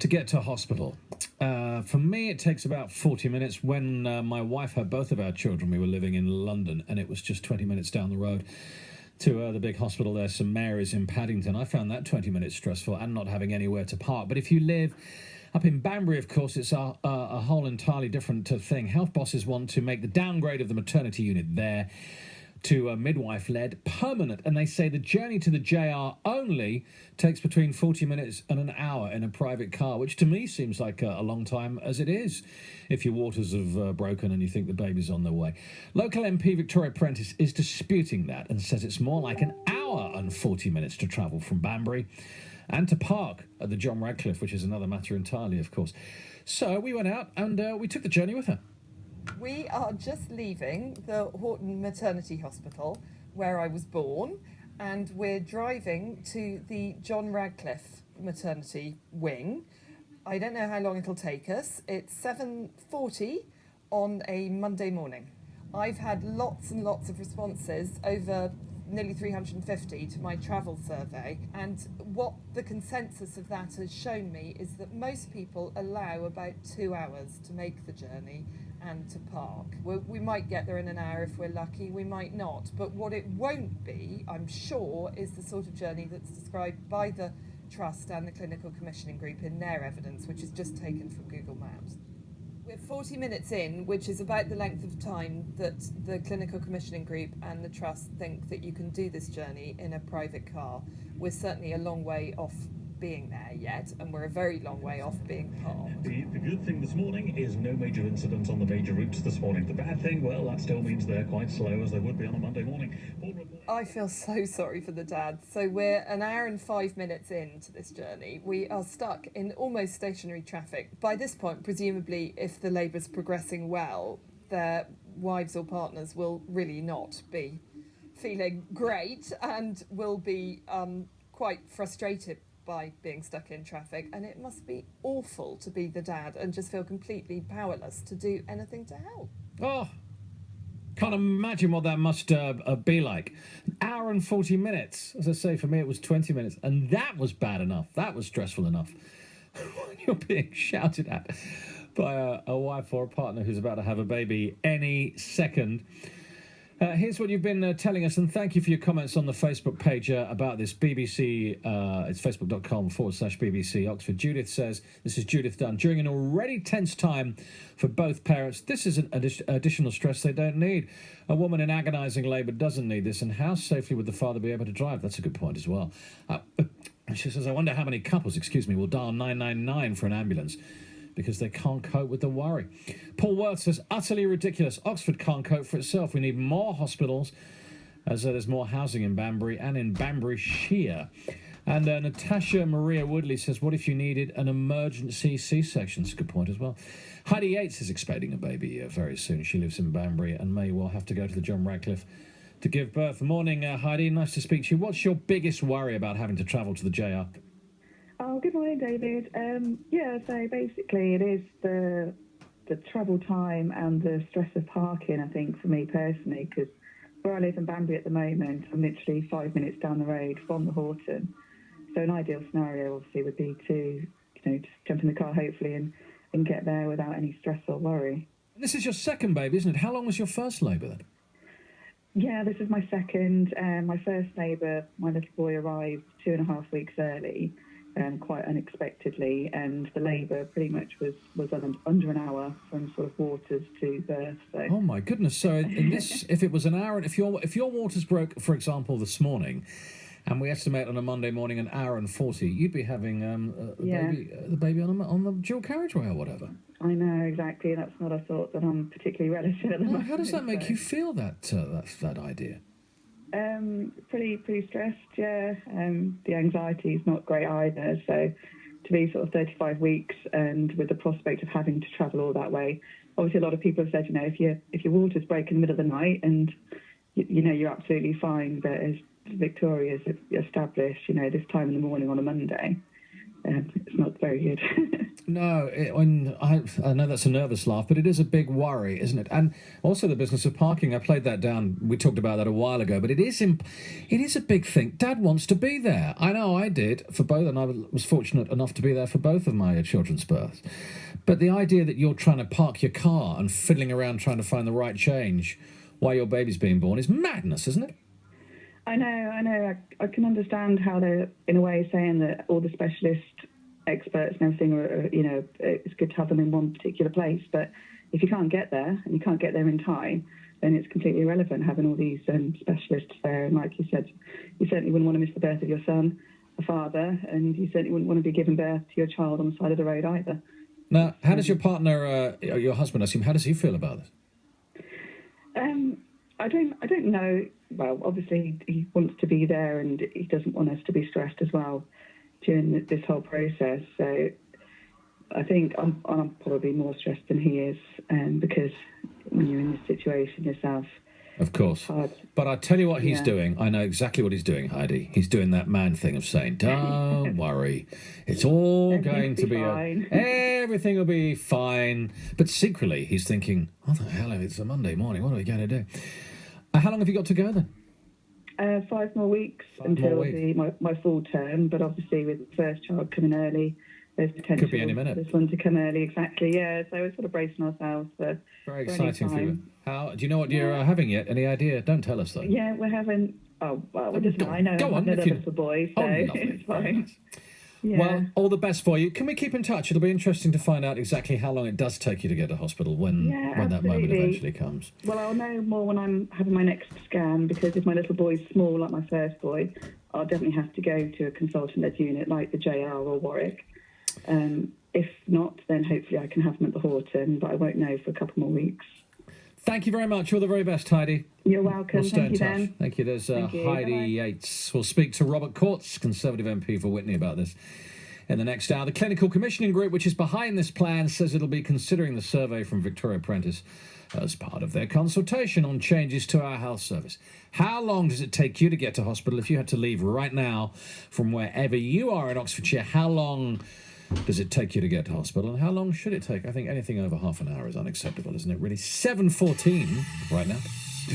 to get to hospital. For me, it takes about 40 minutes. When my wife had both of our children, we were living in London, and it was just 20 minutes down the road to the big hospital there, St Mary's in Paddington. I found that 20 minutes stressful and not having anywhere to park. But if you live up in Banbury, of course, it's a whole entirely different thing. Health bosses want to make the downgrade of the maternity unit there to midwife-led permanent, and they say the journey to the JR only takes between 40 minutes and an hour in a private car, which to me seems like a long time as it is if your waters have broken and you think the baby's on their way. Local MP Victoria Prentice is disputing that and says it's more like an hour and 40 minutes to travel from Banbury and to park at the John Radcliffe, which is another matter entirely, of course. So we went out and we took the journey with her. We are just leaving the Horton Maternity Hospital, where I was born, and we're driving to the John Radcliffe Maternity Wing. I don't know how long it'll take us. It's 7:40 on a Monday morning. I've had lots and lots of responses, over nearly 350 to my travel survey, and what the consensus of that has shown me is that most people allow about 2 hours to make the journey and to park. We might get there in an hour if we're lucky, we might not, but what it won't be, I'm sure, is the sort of journey that's described by the Trust and the Clinical Commissioning Group in their evidence, which is just taken from Google Maps. We're 40 minutes in, which is about the length of time that the Clinical Commissioning Group and the Trust think that you can do this journey in a private car. We're certainly a long way off being there yet, and we're a very long way off being parked. The good thing this morning is no major incidents on the major routes this morning. The bad thing, well, that still means they're quite slow, as they would be on a Monday morning. I feel so sorry for the dads. So we're an hour and 5 minutes into this journey. We are stuck in almost stationary traffic. By this point, presumably, if the Labour's progressing well, their wives or partners will really not be feeling great and will be quite frustrated by being stuck in traffic, and it must be awful to be the dad and just feel completely powerless to do anything to help. Oh, can't imagine what that must be like. An hour and 40 minutes. As I say, for me it was 20 minutes, and that was bad enough. That was stressful enough. When you're being shouted at by a wife or a partner who's about to have a baby any second. Here's what you've been telling us, and thank you for your comments on the Facebook page about this. BBC, it's facebook.com/BBC Oxford. Judith says, this is Judith Dunn, during an already tense time for both parents, this is an additional stress they don't need. A woman in agonising labour doesn't need this, and how safely would the father be able to drive? That's a good point as well. She says, I wonder how many couples, will dial 999 for an ambulance because they can't cope with the worry. Paul Worth says, utterly ridiculous. Oxford can't cope for itself. We need more hospitals, as there's more housing in Banbury and in Banburyshire. And Natasha Maria Woodley says, what if you needed an emergency C-section? That's a good point as well. Heidi Yates is expecting a baby very soon. She lives in Banbury and may well have to go to the John Radcliffe to give birth. Morning, Heidi. Nice to speak to you. What's your biggest worry about having to travel to the JR? Oh, good morning, David. So basically it is the travel time and the stress of parking, I think, for me personally, because where I live in Banbury at the moment, I'm literally 5 minutes down the road from the Horton. So an ideal scenario, obviously, would be to, just jump in the car, hopefully, and get there without any stress or worry. This is your second baby, isn't it? How long was your first labour then? Yeah, this is my second. My first labour, my little boy arrived 2.5 weeks early. Quite unexpectedly, and the labour pretty much was under an hour from sort of waters to birth. So. Oh my goodness! So in this, if it was an hour, if your waters broke, for example, this morning, and we estimate on a Monday morning an hour and 40, you'd be having the baby on the dual carriageway or whatever. I know, exactly. That's not a thought that I'm particularly relishing at the moment. How does that make you feel? That idea? Pretty stressed, yeah. The anxiety is not great either. So to be sort of 35 weeks and with the prospect of having to travel all that way, obviously a lot of people have said, if your waters break in the middle of the night and you're absolutely fine, but as Victoria's established, this time in the morning on a Monday, it's not very good. No, I know that's a nervous laugh, but it is a big worry, isn't it? And also the business of parking. I played that down. We talked about that a while ago, but it is a big thing. Dad wants to be there. I know I did for both, and I was fortunate enough to be there for both of my children's births. But the idea that you're trying to park your car and fiddling around trying to find the right change while your baby's being born is madness, isn't it? I know. I can understand how they're, in a way, saying that all the specialist experts and everything are, it's good to have them in one particular place. But if you can't get there and you can't get there in time, then it's completely irrelevant having all these specialists there. And like you said, you certainly wouldn't want to miss the birth of your son, a father, and you certainly wouldn't want to be giving birth to your child on the side of the road either. Now, how does your partner, your husband, I assume, how does he feel about this? I don't know. Well, obviously he wants to be there, and he doesn't want us to be stressed as well during this whole process. So I think I'm probably more stressed than he is, because when you're in this situation yourself, of course. hard. But I tell you what he's Yeah. doing. I know exactly what he's doing, Heidi. He's doing that man thing of saying, "Don't worry, it's all Everything going will to be be fine." everything will be fine." But secretly, he's thinking, "What the hell? It's a Monday morning. What are we going to do?" How long have you got to go then? 5 more weeks 5 until more weeks. my full term, but obviously with the first child coming early, there's potential Could be any minute. for this one to come early. Exactly, yeah. So we're sort of bracing ourselves for Very for any exciting for you. time. How do you know what you're having yet? Any idea? Don't tell us though. Yeah, we're having. Oh well, we're just. Go on, I know. go on, I'm if you- for boys, so Oh, lovely. it's Very fine. nice. Yeah. Well, all the best for you. Can we keep in touch? It'll be interesting to find out exactly how long it does take you to get to hospital when Yeah, that moment absolutely. eventually comes. Well, I'll know more when I'm having my next scan, because if my little boy's small, like my first boy, I'll definitely have to go to a consultant-led unit like the JR or Warwick. If not, then hopefully I can have them at the Horton, but I won't know for a couple more weeks. Thank you very much. All the very best, Heidi. You're welcome. We'll stay Thank in you, touch. Dan. Thank you. There's Thank you. Heidi Bye-bye. Yates. We'll speak to Robert Courts, Conservative MP for Witney, about this in the next hour. The Clinical Commissioning Group, which is behind this plan, says it'll be considering the survey from Victoria Prentice as part of their consultation on changes to our health service. How long does it take you to get to hospital if you had to leave right now from wherever you are in Oxfordshire? How long does it take you to get to hospital, and how long should it take? I think anything over half an hour is unacceptable, isn't it, really? 7:14 right now.